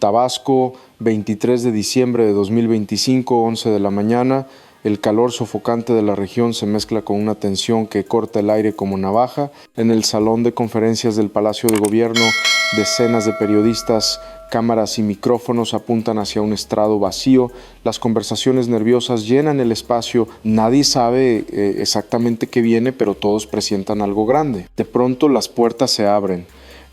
Tabasco, 23 de diciembre de 2025, 11 de la mañana. El calor sofocante de la región se mezcla con una tensión que corta el aire como navaja. En el salón de conferencias del Palacio de Gobierno, decenas de periodistas, cámaras y micrófonos apuntan hacia un estrado vacío. Las conversaciones nerviosas llenan el espacio. Nadie sabe exactamente qué viene, pero todos presientan algo grande. De pronto las puertas se abren.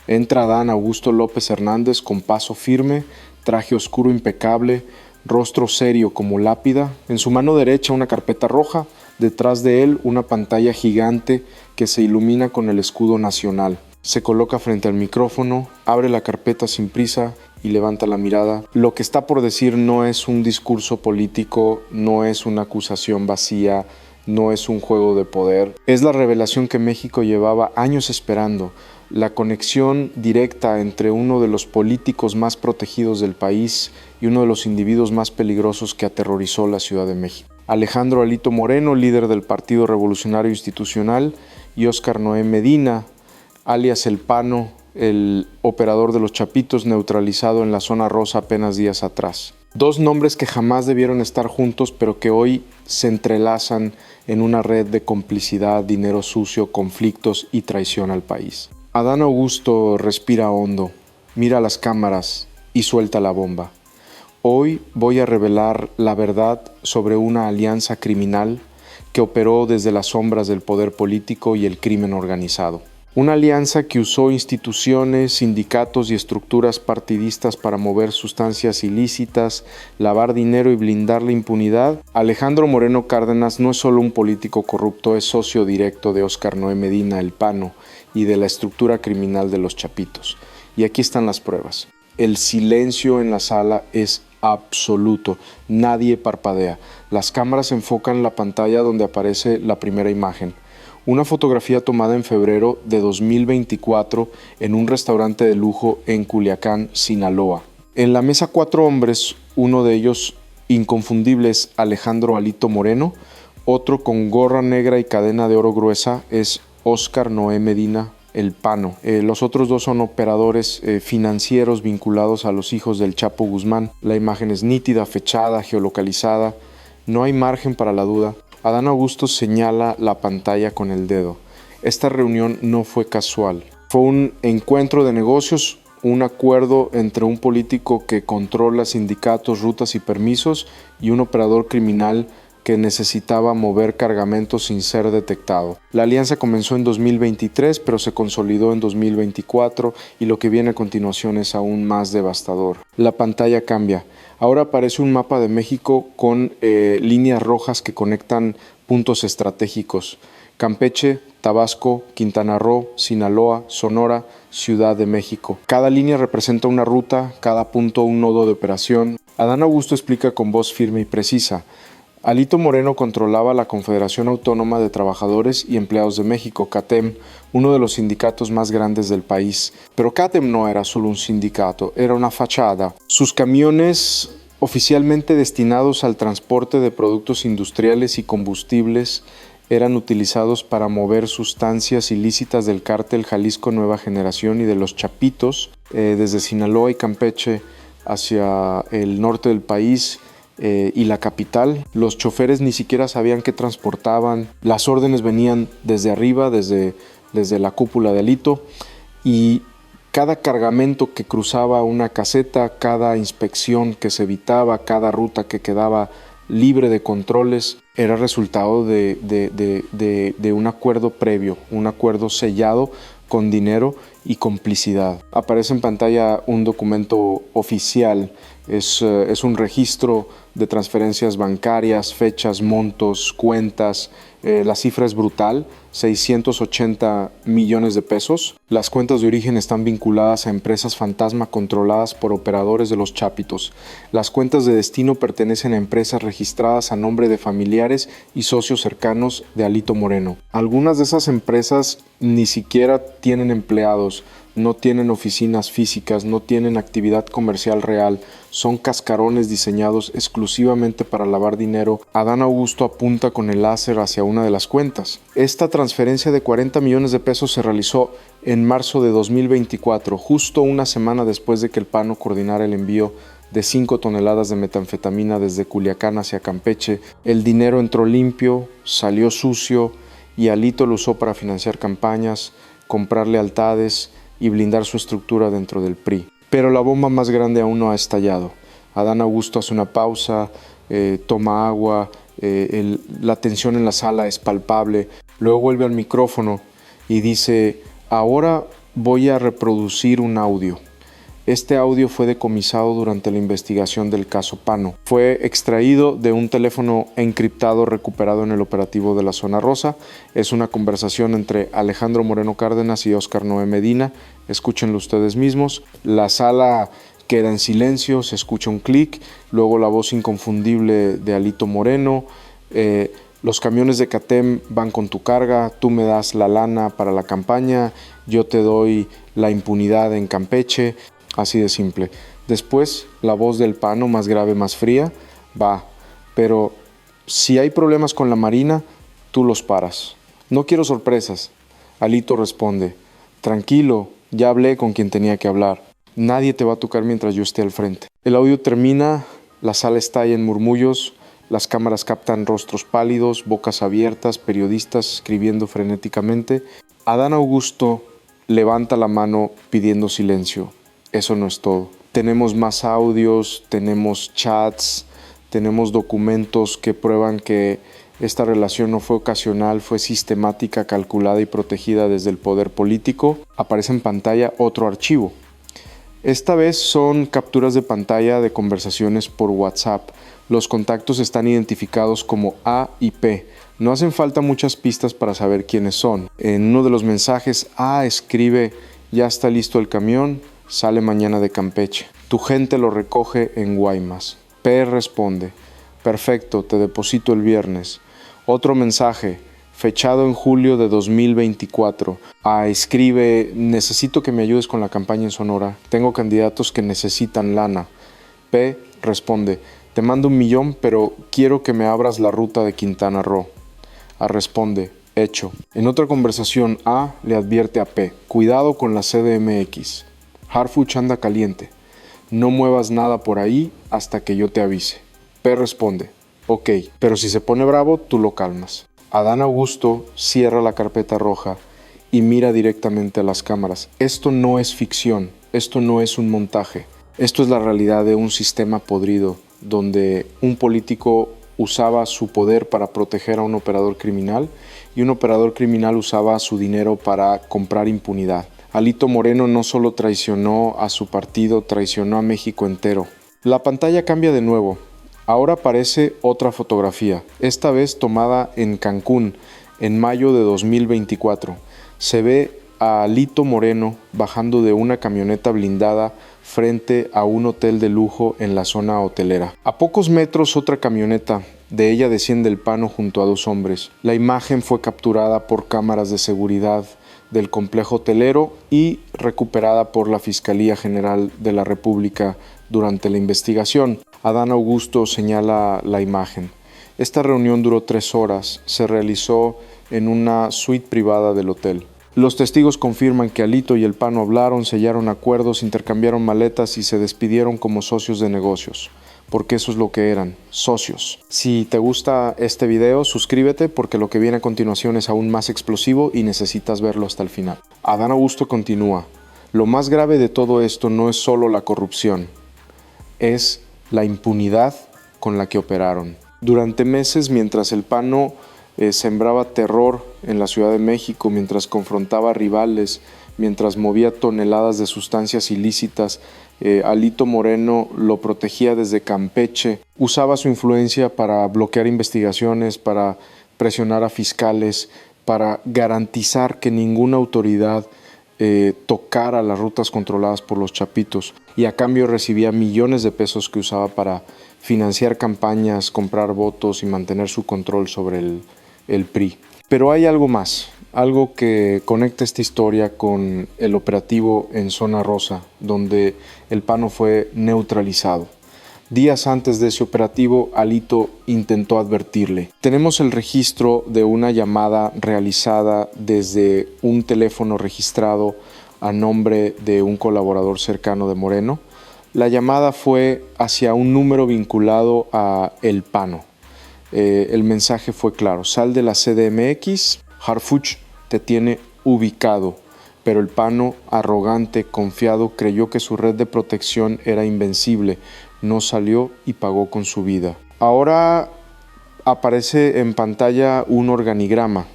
Entra Adán Augusto López Hernández con paso firme, traje oscuro impecable, rostro serio como lápida. En su mano derecha una carpeta roja, detrás de él una pantalla gigante que se ilumina con el escudo nacional. Se coloca frente al micrófono, abre la carpeta sin prisa y levanta la mirada. Lo que está por decir no es un discurso político, no es una acusación vacía, no es un juego de poder. Es la revelación que México llevaba años esperando, la conexión directa entre uno de los políticos más protegidos del país y uno de los individuos más peligrosos que aterrorizó la Ciudad de México. Alejandro Alito Moreno, líder del Partido Revolucionario Institucional, y Óscar Noé Medina, alias El Pano, el operador de los Chapitos, neutralizado en la zona rosa apenas días atrás. Dos nombres que jamás debieron estar juntos, pero que hoy se entrelazan en una red de complicidad, dinero sucio, conflictos y traición al país. Adán Augusto respira hondo, mira las cámaras y suelta la bomba. Hoy voy a revelar la verdad sobre una alianza criminal que operó desde las sombras del poder político y el crimen organizado. Una alianza que usó instituciones, sindicatos y estructuras partidistas para mover sustancias ilícitas, lavar dinero y blindar la impunidad. Alejandro Moreno Cárdenas no es solo un político corrupto, es socio directo de Óscar Noé Medina, El Pano, y de la estructura criminal de los Chapitos. Y aquí están las pruebas. El silencio en la sala es absoluto. Nadie parpadea. Las cámaras enfocan la pantalla donde aparece la primera imagen. Una fotografía tomada en febrero de 2024 en un restaurante de lujo en Culiacán, Sinaloa. En la mesa 4 hombres, uno de ellos inconfundible es Alejandro Alito Moreno, otro con gorra negra y cadena de oro gruesa es Óscar Noé Medina, El Pano. Los otros dos son operadores financieros vinculados a los hijos del Chapo Guzmán. La imagen es nítida, fechada, geolocalizada. No hay margen para la duda. Adán Augusto señala la pantalla con el dedo. Esta reunión no fue casual. Fue un encuentro de negocios, un acuerdo entre un político que controla sindicatos, rutas y permisos y un operador criminal que necesitaba mover cargamentos sin ser detectado. La alianza comenzó en 2023, pero se consolidó en 2024 y lo que viene a continuación es aún más devastador. La pantalla cambia. Ahora aparece un mapa de México con líneas rojas que conectan puntos estratégicos. Campeche, Tabasco, Quintana Roo, Sinaloa, Sonora, Ciudad de México. Cada línea representa una ruta, cada punto un nodo de operación. Adán Augusto explica con voz firme y precisa. Alito Moreno controlaba la Confederación Autónoma de Trabajadores y Empleados de México, CATEM, uno de los sindicatos más grandes del país. Pero CATEM no era solo un sindicato, era una fachada. Sus camiones, oficialmente destinados al transporte de productos industriales y combustibles, eran utilizados para mover sustancias ilícitas del cártel Jalisco Nueva Generación y de los Chapitos, desde Sinaloa y Campeche hacia el norte del país, y la capital. Los choferes ni siquiera sabían qué transportaban. Las órdenes venían desde arriba, desde la cúpula de Alito, y cada cargamento que cruzaba una caseta, cada inspección que se evitaba, cada ruta que quedaba libre de controles, era resultado de un acuerdo previo, un acuerdo sellado con dinero y complicidad. Aparece en pantalla un documento oficial, es un registro de transferencias bancarias, fechas, montos, cuentas. La cifra es brutal, 680 millones de pesos. Las cuentas de origen están vinculadas a empresas fantasma controladas por operadores de los Chapitos. Las cuentas de destino pertenecen a empresas registradas a nombre de familiares y socios cercanos de Alito Moreno. Algunas de esas empresas ni siquiera tienen empleados, no tienen oficinas físicas, no tienen actividad comercial real, son cascarones diseñados exclusivamente para lavar dinero. Adán Augusto apunta con el láser hacia una de las cuentas. Esta transferencia de 40 millones de pesos se realizó en marzo de 2024, justo una semana después de que el PANO coordinara el envío de 5 toneladas de metanfetamina desde Culiacán hacia Campeche, el dinero entró limpio, salió sucio y Alito lo usó para financiar campañas, comprar lealtades y blindar su estructura dentro del PRI. Pero la bomba más grande aún no ha estallado. Adán Augusto hace una pausa, toma agua, la tensión en la sala es palpable, luego vuelve al micrófono y dice: ahora voy a reproducir un audio. Este audio fue decomisado durante la investigación del caso Pano. Fue extraído de un teléfono encriptado recuperado en el operativo de la Zona Rosa. Es una conversación entre Alejandro Moreno Cárdenas y Óscar Noé Medina. Escúchenlo ustedes mismos. La sala queda en silencio, se escucha un clic, luego la voz inconfundible de Alito Moreno. Los camiones de CATEM van con tu carga, tú me das la lana para la campaña, yo te doy la impunidad en Campeche. Así de simple. Después, la voz del PANO, más grave, más fría, va. Pero si hay problemas con la Marina, tú los paras. No quiero sorpresas. Alito responde: tranquilo, ya hablé con quien tenía que hablar. Nadie te va a tocar mientras yo esté al frente. El audio termina, la sala estalla en murmullos, las cámaras captan rostros pálidos, bocas abiertas, periodistas escribiendo frenéticamente. Adán Augusto levanta la mano pidiendo silencio. Eso no es todo. Tenemos más audios, tenemos chats, tenemos documentos que prueban que esta relación no fue ocasional, fue sistemática, calculada y protegida desde el poder político. Aparece en pantalla otro archivo. Esta vez son capturas de pantalla de conversaciones por WhatsApp. Los contactos están identificados como A y P. No hacen falta muchas pistas para saber quiénes son. En uno de los mensajes, A escribe: ya está listo el camión, sale mañana de Campeche. Tu gente lo recoge en Guaymas. P responde: perfecto, te deposito el viernes. Otro mensaje, fechado en julio de 2024. A escribe: necesito que me ayudes con la campaña en Sonora. Tengo candidatos que necesitan lana. P responde: te mando $1,000,000, pero quiero que me abras la ruta de Quintana Roo. A responde: hecho. En otra conversación, A le advierte a P: cuidado con la CDMX. Harfuch anda caliente. No muevas nada por ahí hasta que yo te avise. P responde: ok, pero si se pone bravo, tú lo calmas. Adán Augusto cierra la carpeta roja y mira directamente a las cámaras. Esto no es ficción, esto no es un montaje. Esto es la realidad de un sistema podrido, donde un político usaba su poder para proteger a un operador criminal y un operador criminal usaba su dinero para comprar impunidad. Alito Moreno no solo traicionó a su partido, traicionó a México entero. La pantalla cambia de nuevo. Ahora aparece otra fotografía, esta vez tomada en Cancún, en mayo de 2024. Se ve a Alito Moreno bajando de una camioneta blindada frente a un hotel de lujo en la zona hotelera. A pocos metros otra camioneta, de ella desciende el PANO junto a 2 hombres. La imagen fue capturada por cámaras de seguridad del complejo hotelero y recuperada por la Fiscalía General de la República durante la investigación. Adán Augusto señala la imagen. Esta reunión duró 3 horas, se realizó en una suite privada del hotel. Los testigos confirman que Alito y el PANO hablaron, sellaron acuerdos, intercambiaron maletas y se despidieron como socios de negocios. Porque eso es lo que eran, socios. Si te gusta este video, suscríbete porque lo que viene a continuación es aún más explosivo y necesitas verlo hasta el final. Adán Augusto continúa: lo más grave de todo esto no es solo la corrupción, es la impunidad con la que operaron. Durante meses, mientras el PANO sembraba terror en la Ciudad de México, mientras confrontaba rivales, mientras movía toneladas de sustancias ilícitas, Alito Moreno lo protegía desde Campeche, usaba su influencia para bloquear investigaciones, para presionar a fiscales, para garantizar que ninguna autoridad tocara las rutas controladas por los chapitos, y a cambio recibía millones de pesos que usaba para financiar campañas, comprar votos y mantener su control sobre el PRI. Pero hay algo más. Algo que conecta esta historia con el operativo en Zona Rosa, donde el PANO fue neutralizado. Días antes de ese operativo, Alito intentó advertirle. Tenemos el registro de una llamada realizada desde un teléfono registrado a nombre de un colaborador cercano de Moreno. La llamada fue hacia un número vinculado a El Pano. El mensaje fue claro: sal de la CDMX, Harfuch te tiene ubicado. Pero El Pano, arrogante, confiado, creyó que su red de protección era invencible. No salió y pagó con su vida. Ahora aparece en pantalla un organigrama.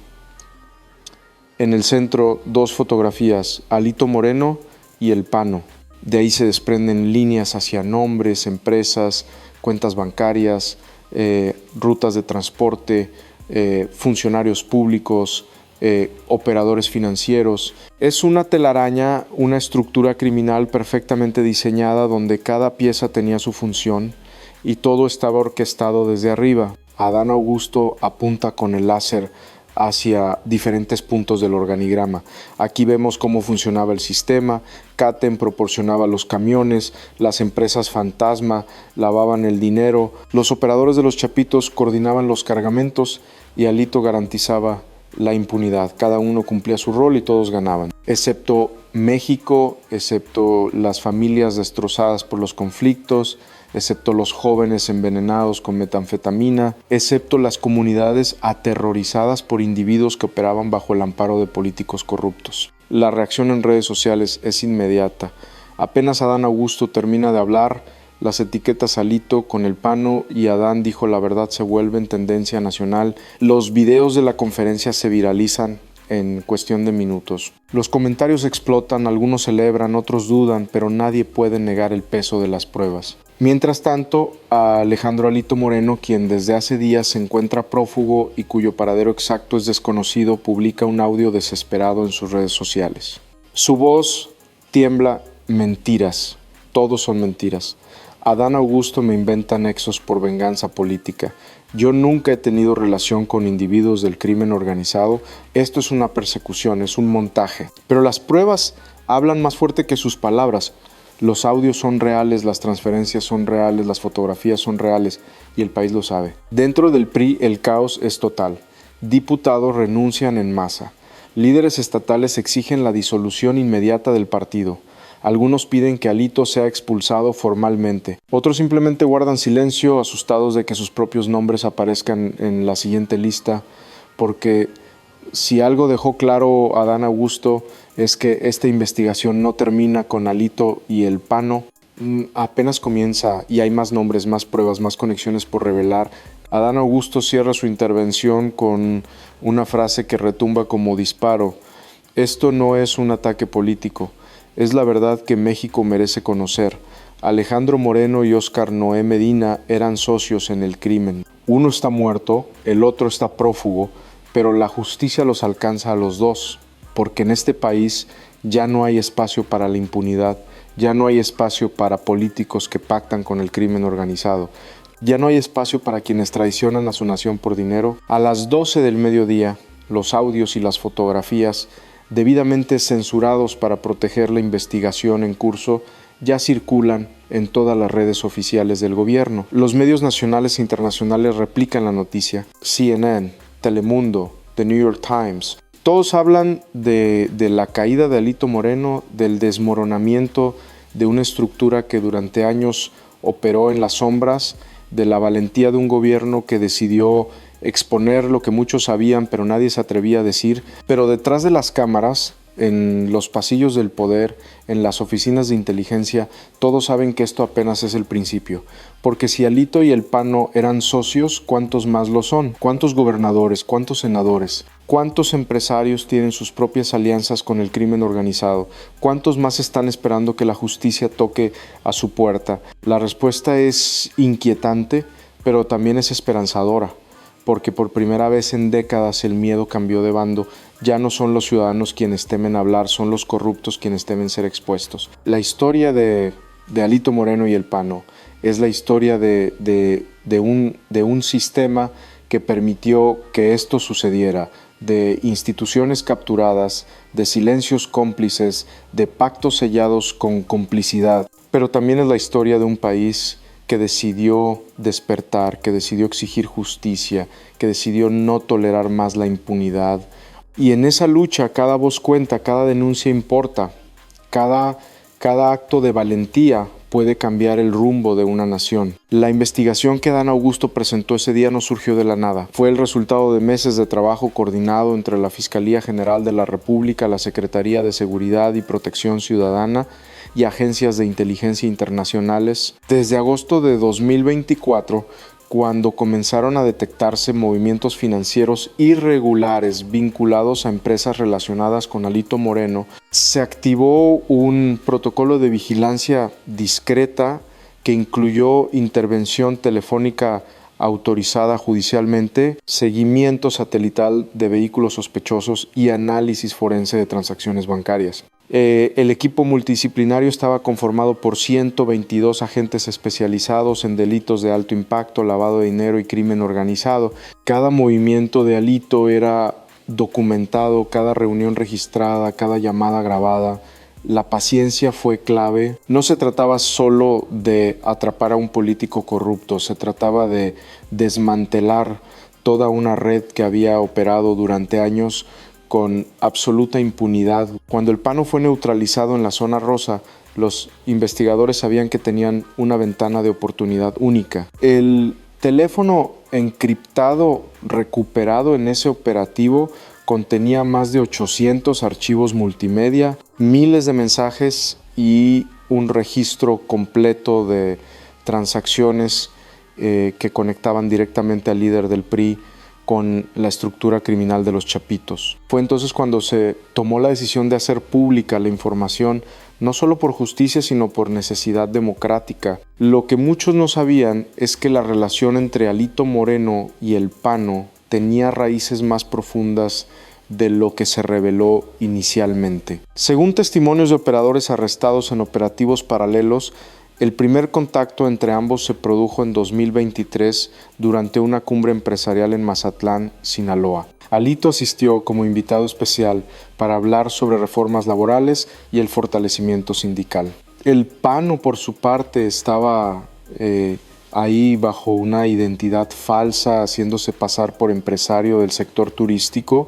En el centro, dos fotografías: Alito Moreno y El Pano. De ahí se desprenden líneas hacia nombres, empresas, cuentas bancarias, rutas de transporte, funcionarios públicos, operadores financieros. Es una telaraña, una estructura criminal perfectamente diseñada donde cada pieza tenía su función y todo estaba orquestado desde arriba. Adán Augusto apunta con el láser hacia diferentes puntos del organigrama. Aquí vemos cómo funcionaba el sistema. Catem proporcionaba los camiones, las empresas fantasma lavaban el dinero, los operadores de los chapitos coordinaban los cargamentos y Alito garantizaba la impunidad. Cada uno cumplía su rol y todos ganaban, excepto México, excepto las familias destrozadas por los conflictos, excepto los jóvenes envenenados con metanfetamina, excepto las comunidades aterrorizadas por individuos que operaban bajo el amparo de políticos corruptos. La reacción en redes sociales es inmediata. Apenas Adán Augusto termina de hablar, las etiquetas Alito con El Pano y Adán dijo la verdad se vuelven tendencia nacional. Los videos de la conferencia se viralizan en cuestión de minutos. Los comentarios explotan, algunos celebran, otros dudan, pero nadie puede negar el peso de las pruebas. Mientras tanto, a Alejandro Alito Moreno, quien desde hace días se encuentra prófugo y cuyo paradero exacto es desconocido, publica un audio desesperado en sus redes sociales. Su voz tiembla: mentiras, todos son mentiras. Adán Augusto me inventa nexos por venganza política. Yo nunca he tenido relación con individuos del crimen organizado. Esto es una persecución, es un montaje. Pero las pruebas hablan más fuerte que sus palabras. Los audios son reales, las transferencias son reales, las fotografías son reales y el país lo sabe. Dentro del PRI el caos es total. Diputados renuncian en masa. Líderes estatales exigen la disolución inmediata del partido. Algunos piden que Alito sea expulsado formalmente. Otros simplemente guardan silencio, asustados de que sus propios nombres aparezcan en la siguiente lista, porque si algo dejó claro Adán Augusto es que esta investigación no termina con Alito y El Pano. Apenas comienza y hay más nombres, más pruebas, más conexiones por revelar. Adán Augusto cierra su intervención con una frase que retumba como disparo: esto no es un ataque político. Es la verdad que México merece conocer. Alejandro Moreno y Óscar Noé Medina eran socios en el crimen. Uno está muerto, el otro está prófugo, pero la justicia los alcanza a los dos, porque en este país ya no hay espacio para la impunidad, ya no hay espacio para políticos que pactan con el crimen organizado, ya no hay espacio para quienes traicionan a su nación por dinero. A las 12 del mediodía, los audios y las fotografías debidamente censurados para proteger la investigación en curso, ya circulan en todas las redes oficiales del gobierno. Los medios nacionales e internacionales replican la noticia. CNN, Telemundo, The New York Times. Todos hablan de la caída de Alito Moreno, del desmoronamiento de una estructura que durante años operó en las sombras, de la valentía de un gobierno que decidió exponer lo que muchos sabían pero nadie se atrevía a decir. Pero detrás de las cámaras, en los pasillos del poder, en las oficinas de inteligencia, todos saben que esto apenas es el principio. Porque si Alito y El Pano eran socios, ¿cuántos más lo son? ¿Cuántos gobernadores? ¿Cuántos senadores? ¿Cuántos empresarios tienen sus propias alianzas con el crimen organizado? ¿Cuántos más están esperando que la justicia toque a su puerta? La respuesta es inquietante, pero también es esperanzadora, porque por primera vez en décadas el miedo cambió de bando. Ya no son los ciudadanos quienes temen hablar, son los corruptos quienes temen ser expuestos. La historia de Alito Moreno y El Pano es la historia de un sistema que permitió que esto sucediera, de instituciones capturadas, de silencios cómplices, de pactos sellados con complicidad. Pero también es la historia de un país que decidió despertar, que decidió exigir justicia, que decidió no tolerar más la impunidad. Y en esa lucha cada voz cuenta, cada denuncia importa, cada acto de valentía puede cambiar el rumbo de una nación. La investigación que Dan Augusto presentó ese día no surgió de la nada. Fue el resultado de meses de trabajo coordinado entre la Fiscalía General de la República, la Secretaría de Seguridad y Protección Ciudadana y agencias de inteligencia internacionales. Desde agosto de 2024, cuando comenzaron a detectarse movimientos financieros irregulares vinculados a empresas relacionadas con Alito Moreno, se activó un protocolo de vigilancia discreta que incluyó intervención telefónica autorizada judicialmente, seguimiento satelital de vehículos sospechosos y análisis forense de transacciones bancarias. El equipo multidisciplinario estaba conformado por 122 agentes especializados en delitos de alto impacto, lavado de dinero y crimen organizado. Cada movimiento de Alito era documentado, cada reunión registrada, cada llamada grabada. La paciencia fue clave. No se trataba solo de atrapar a un político corrupto, se trataba de desmantelar toda una red que había operado durante años con absoluta impunidad. Cuando el PANO fue neutralizado en la zona rosa, los investigadores sabían que tenían una ventana de oportunidad única. El teléfono encriptado recuperado en ese operativo contenía más de 800 archivos multimedia, miles de mensajes y un registro completo de transacciones que conectaban directamente al líder del PRI con la estructura criminal de los Chapitos. Fue entonces cuando se tomó la decisión de hacer pública la información, no solo por justicia, sino por necesidad democrática. Lo que muchos no sabían es que la relación entre Alito Moreno y el PANO tenía raíces más profundas de lo que se reveló inicialmente. Según testimonios de operadores arrestados en operativos paralelos, el primer contacto entre ambos se produjo en 2023 durante una cumbre empresarial en Mazatlán, Sinaloa. Alito asistió como invitado especial para hablar sobre reformas laborales y el fortalecimiento sindical. El PANO, por su parte, estaba ahí bajo una identidad falsa, haciéndose pasar por empresario del sector turístico.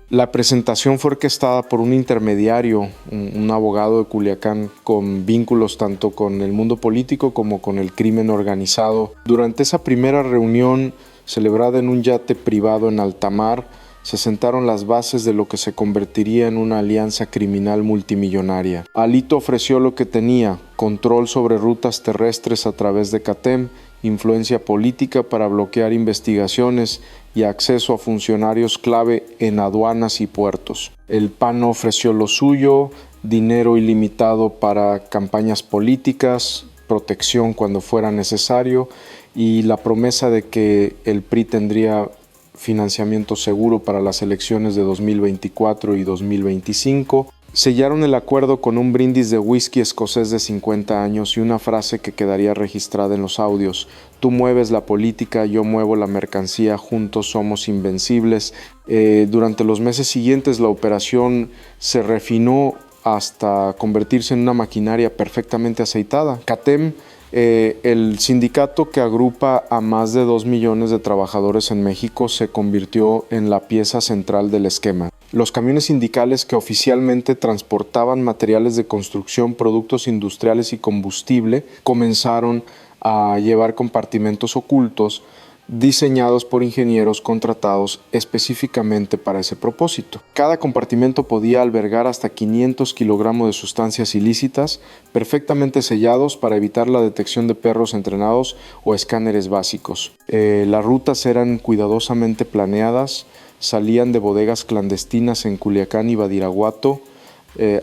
La presentación fue orquestada por un intermediario, un abogado de Culiacán con vínculos tanto con el mundo político como con el crimen organizado. Durante esa primera reunión, celebrada en un yate privado en alta mar, se sentaron las bases de lo que se convertiría en una alianza criminal multimillonaria. Alito ofreció lo que tenía: control sobre rutas terrestres a través de CATEM, influencia política para bloquear investigaciones y acceso a funcionarios clave en aduanas y puertos. El PANO ofreció lo suyo: dinero ilimitado para campañas políticas, protección cuando fuera necesario y la promesa de que el PRI tendría financiamiento seguro para las elecciones de 2024 y 2025. Sellaron el acuerdo con un brindis de whisky escocés de 50 años y una frase que quedaría registrada en los audios: tú mueves la política, yo muevo la mercancía, juntos somos invencibles. Durante los meses siguientes la operación se refinó hasta convertirse en una maquinaria perfectamente aceitada. CATEM, el sindicato que agrupa a más de 2 millones de trabajadores en México, se convirtió en la pieza central del esquema. Los camiones sindicales que oficialmente transportaban materiales de construcción, productos industriales y combustible comenzaron a llevar compartimentos ocultos diseñados por ingenieros contratados específicamente para ese propósito. Cada compartimento podía albergar hasta 500 kilogramos de sustancias ilícitas, perfectamente sellados para evitar la detección de perros entrenados o escáneres básicos. Las rutas eran cuidadosamente planeadas, salían de bodegas clandestinas en Culiacán y Badiraguato,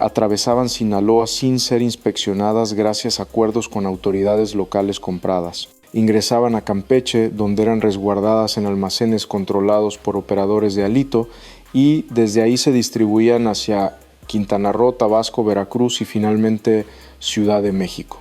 atravesaban Sinaloa sin ser inspeccionadas gracias a acuerdos con autoridades locales compradas. Ingresaban a Campeche, donde eran resguardadas en almacenes controlados por operadores de Alito, y desde ahí se distribuían hacia Quintana Roo, Tabasco, Veracruz y finalmente Ciudad de México.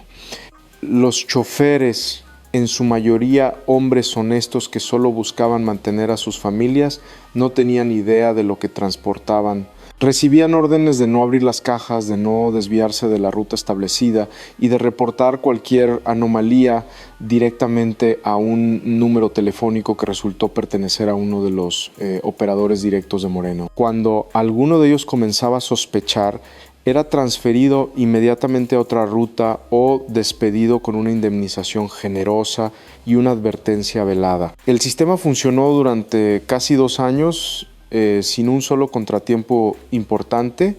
Los choferes, en su mayoría hombres honestos que solo buscaban mantener a sus familias, no tenían idea de lo que transportaban. Recibían órdenes de no abrir las cajas, de no desviarse de la ruta establecida y de reportar cualquier anomalía directamente a un número telefónico que resultó pertenecer a uno de los operadores directos de Moreno. Cuando alguno de ellos comenzaba a sospechar, era transferido inmediatamente a otra ruta o despedido con una indemnización generosa y una advertencia velada. El sistema funcionó durante casi 2 años sin un solo contratiempo importante,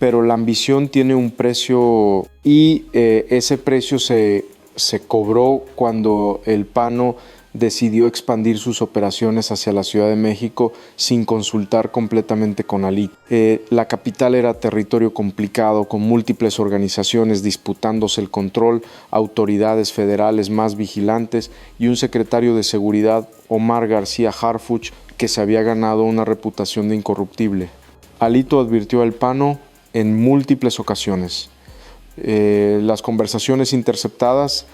pero la ambición tiene un precio y ese precio se cobró cuando el PANO decidió expandir sus operaciones hacia la Ciudad de México sin consultar completamente con Alito. La capital era territorio complicado, con múltiples organizaciones disputándose el control, autoridades federales más vigilantes y un secretario de seguridad, Omar García Harfuch, que se había ganado una reputación de incorruptible. Alito advirtió al PANO en múltiples ocasiones. Las conversaciones interceptadas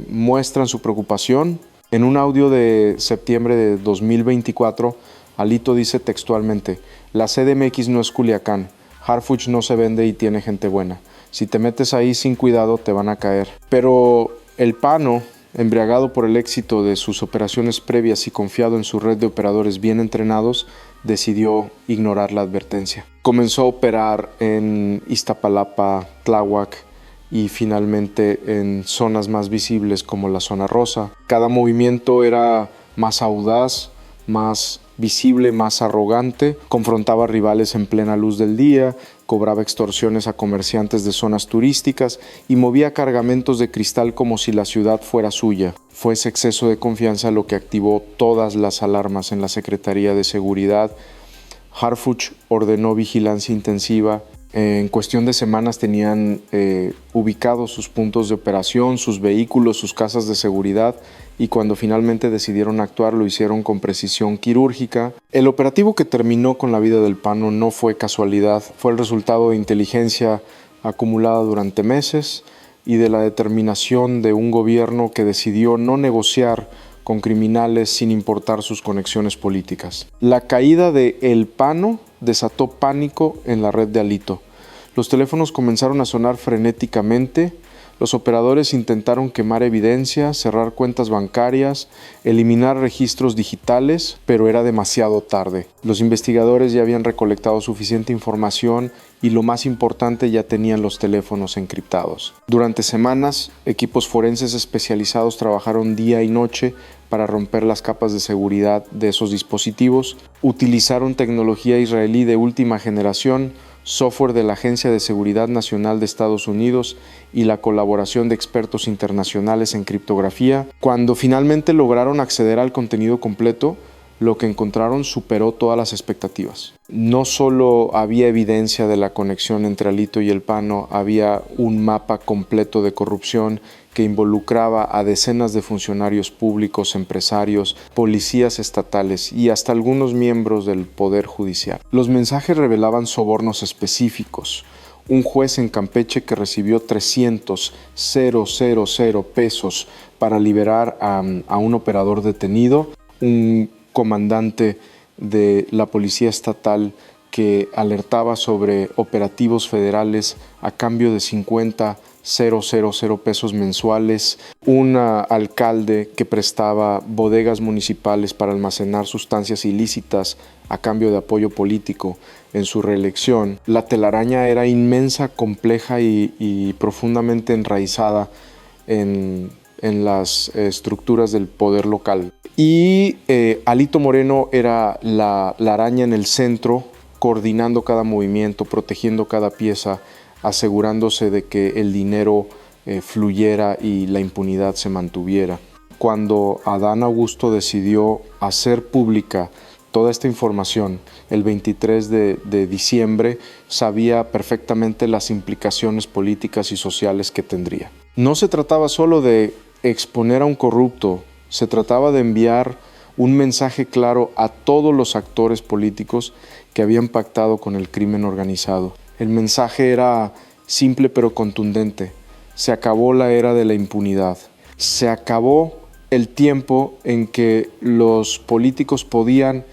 muestran su preocupación. En un audio de septiembre de 2024, Alito dice textualmente: la CDMX no es Culiacán, Harfuch no se vende y tiene gente buena. Si te metes ahí sin cuidado te van a caer. Pero el PANO, embriagado por el éxito de sus operaciones previas y confiado en su red de operadores bien entrenados, decidió ignorar la advertencia. Comenzó a operar en Iztapalapa, Tláhuac y finalmente en zonas más visibles como la zona rosa. Cada movimiento era más audaz, más visible, más arrogante, confrontaba rivales en plena luz del día, cobraba extorsiones a comerciantes de zonas turísticas y movía cargamentos de cristal como si la ciudad fuera suya. Fue ese exceso de confianza lo que activó todas las alarmas en la Secretaría de Seguridad. Harfuch ordenó vigilancia intensiva. En cuestión de semanas tenían ubicados sus puntos de operación, sus vehículos, sus casas de seguridad, y cuando finalmente decidieron actuar lo hicieron con precisión quirúrgica. El operativo que terminó con la vida del PANO no fue casualidad, fue el resultado de inteligencia acumulada durante meses y de la determinación de un gobierno que decidió no negociar con criminales sin importar sus conexiones políticas. La caída de El PANO desató pánico en la red de Alito. Los teléfonos comenzaron a sonar frenéticamente. Los operadores intentaron quemar evidencia, cerrar cuentas bancarias, eliminar registros digitales, pero era demasiado tarde. Los investigadores ya habían recolectado suficiente información y, lo más importante, ya tenían los teléfonos encriptados. Durante semanas, equipos forenses especializados trabajaron día y noche para romper las capas de seguridad de esos dispositivos. Utilizaron tecnología israelí de última generación, software de la Agencia de Seguridad Nacional de Estados Unidos y la colaboración de expertos internacionales en criptografía. Cuando finalmente lograron acceder al contenido completo, lo que encontraron superó todas las expectativas. No solo había evidencia de la conexión entre Alito y el PANO, había un mapa completo de corrupción que involucraba a decenas de funcionarios públicos, empresarios, policías estatales y hasta algunos miembros del Poder Judicial. Los mensajes revelaban sobornos específicos. Un juez en Campeche que recibió 300,000 pesos para liberar a un operador detenido. Un comandante de la Policía Estatal que alertaba sobre operativos federales a cambio de 50,000 pesos mensuales, un alcalde que prestaba bodegas municipales para almacenar sustancias ilícitas a cambio de apoyo político en su reelección. La telaraña era inmensa, compleja y profundamente enraizada en las estructuras del poder local. Y Alito Moreno era la araña en el centro, coordinando cada movimiento, protegiendo cada pieza, asegurándose de que el dinero fluyera y la impunidad se mantuviera. Cuando Adán Augusto decidió hacer pública toda esta información el 23 de diciembre, sabía perfectamente las implicaciones políticas y sociales que tendría. No se trataba solo de exponer a un corrupto, se trataba de enviar un mensaje claro a todos los actores políticos que habían pactado con el crimen organizado. El mensaje era simple pero contundente. Se acabó la era de la impunidad. Se acabó el tiempo en que los políticos podían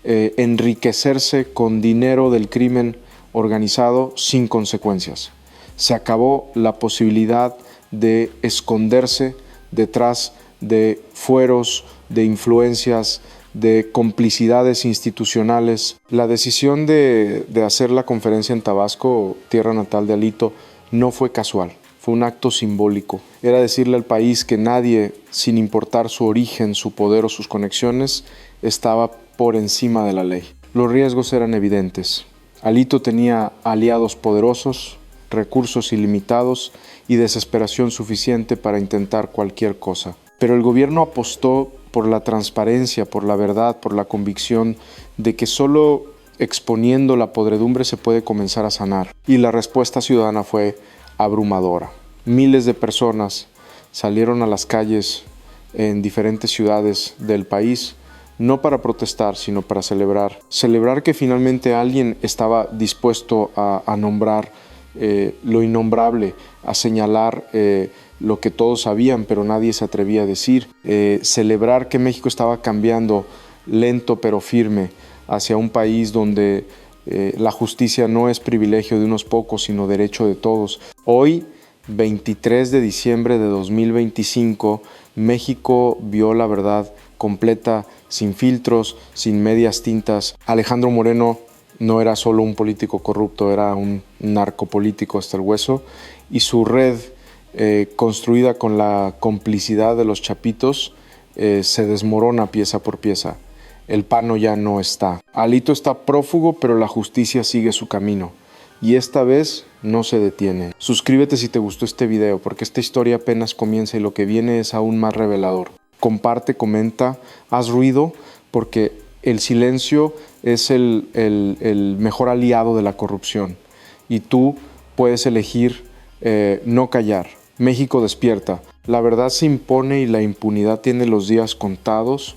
enriquecerse con dinero del crimen organizado sin consecuencias. Se acabó la posibilidad de esconderse detrás de fueros, de influencias, de complicidades institucionales. La decisión de hacer la conferencia en Tabasco, tierra natal de Alito, no fue casual, fue un acto simbólico. Era decirle al país que nadie, sin importar su origen, su poder o sus conexiones, estaba por encima de la ley. Los riesgos eran evidentes. Alito tenía aliados poderosos, recursos ilimitados y desesperación suficiente para intentar cualquier cosa. Pero el gobierno apostó por la transparencia, por la verdad, por la convicción de que solo exponiendo la podredumbre se puede comenzar a sanar. Y la respuesta ciudadana fue abrumadora. Miles de personas salieron a las calles en diferentes ciudades del país, no para protestar, sino para celebrar. Celebrar que finalmente alguien estaba dispuesto a nombrar lo innombrable, a señalar lo que todos sabían, pero nadie se atrevía a decir. Celebrar que México estaba cambiando lento pero firme hacia un país donde la justicia no es privilegio de unos pocos, sino derecho de todos. Hoy, 23 de diciembre de 2025, México vio la verdad completa, sin filtros, sin medias tintas. Alejandro Moreno no era solo un político corrupto, era un narcopolítico hasta el hueso, y su red, construida con la complicidad de los chapitos, se desmorona pieza por pieza. El PAN ya no está. Alito está prófugo, pero la justicia sigue su camino. Y esta vez no se detiene. Suscríbete si te gustó este video, porque esta historia apenas comienza y lo que viene es aún más revelador. Comparte, comenta, haz ruido, porque el silencio es el mejor aliado de la corrupción. Y tú puedes elegir no callar. México despierta. La verdad se impone y la impunidad tiene los días contados.